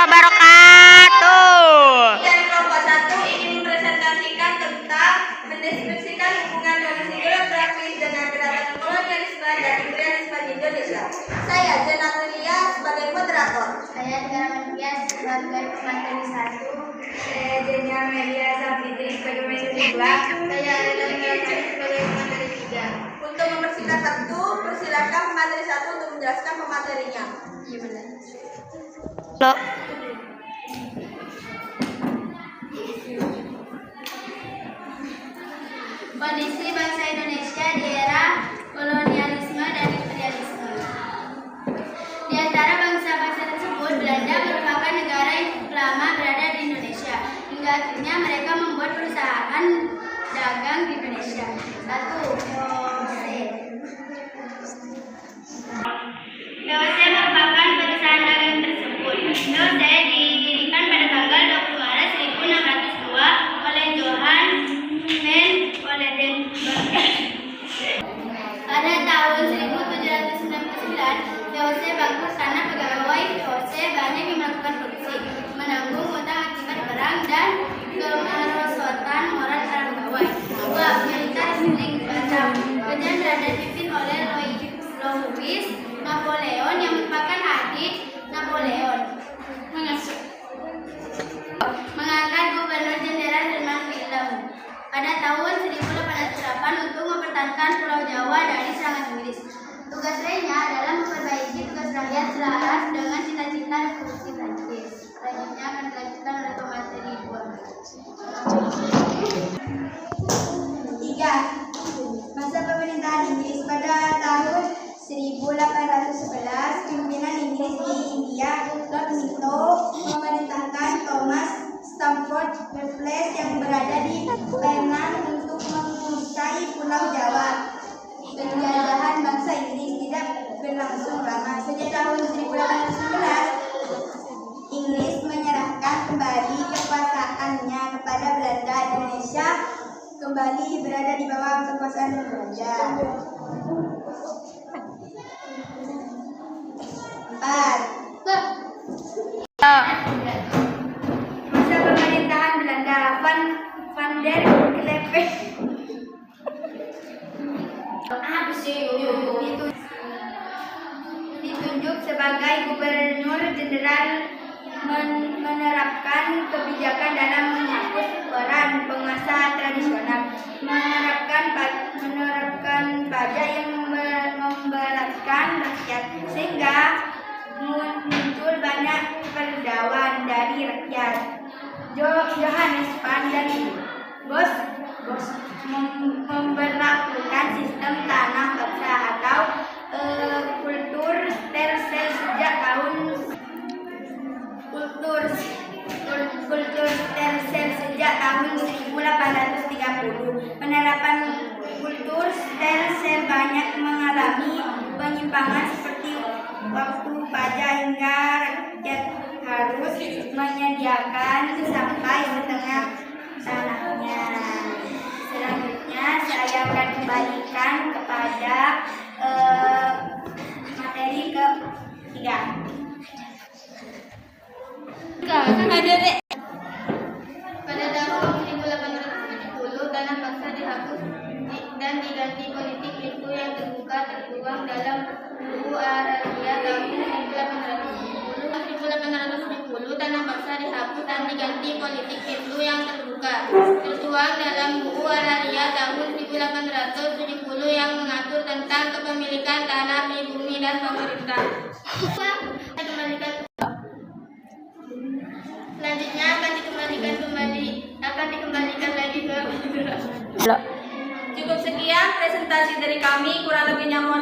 wabarakatuh. Dan kelompok 1 ingin mempresentasikan tentang mendeskripsikan hubungan donasi geografis dengan kedatangan kolonialisme dan imperialisme di Indonesia. Saya Zenatulia sebagai moderator. Saya Tiara Matia sebagai pemateri 1. Saya Jenya Melia Safitri sebagai pemateri 2. Saya Reda Melia sebagai pemateri 3. Untuk mempersingkat waktu, persilakan pemateri 1 untuk menjelaskan pematerinya. Iya benar. Lo. Kondisi bangsa Indonesia di era kolonialisme dan imperialisme. Di antara bangsa-bangsa tersebut, Belanda merupakan negara yang lama berada di Indonesia. Hingga akhirnya mereka membuat perusahaan dagang di Indonesia. 1. VOC merupakan perusahaan dagang tersebut. VOC didirikan pada tanggal 20 Maret 1602 oleh Johann van Oldenburg. Pada tahun 1799, VOC bangkrut karena pegawai VOC banyak yang melakukan korupsi, menanggung utang akibat perang, dan kemerosotan moral para pegawai. 2. Militer Republik Batam. Kerajaan berada dipimpin oleh Louis Napoleon yang merupakan adik Napoleon. Mengangkat Gubernur Jenderal Herman Willem pada tahun 1808 untuk mempertahankan Pulau Jawa dari serangan Inggris. Tugas lainnya adalah memperbaiki tugas rakyat selaras dengan cita-cita revolusi Prancis. Selanjutnya akan dilanjutkan oleh pemateri 3. Masa pemerintahan Inggris. Pada tahun 1811, pimpinan Inggris di India, Lord Mito, memerintahkan Thomas Stamford Raffles yang berada di Penang untuk menguasai Pulau Jawa. Penjajahan bangsa Inggris tidak berlangsung lama. Sejak tahun 1811, Inggris menyerahkan kembali kekuasaannya kepada Belanda. Indonesia kembali berada di bawah kekuasaan Belanda. 4. Masa pemerintahan Belanda. Van der Kleppe ditunjuk sebagai gubernur jenderal, menerapkan kebijakan dalam menghapus peran penguasa tradisional, menerapkan pajak yang memberatkan rakyat, sehingga muncul banyak perdawan dari rakyat. Johannes van der Bos memberlakukan sistem tanah paksa atau kultur tersel sejak tahun 1830. Penerapan kultur tersel banyak mengalami penyimpangan seperti waktu pajak hingga rakyat harus menyediakan sampai setengah tanahnya. Selanjutnya saya akan kembalikan kepada materi ketiga. Pada tahun 1870, tanah paksa dihapus dan diganti politik itu yang tertuang dalam buku Agraria tahun 1870. Tanah paksa dihapus dan diganti politik itu yang tertuang dalam buku Agraria tahun 1870 yang mengatur tentang kepemilikan tanah, pribumi, dan pemerintah. Selanjutnya akan dikembalikan lagi ke Cukup sekian presentasi dari kami, kurang lebihnya mohon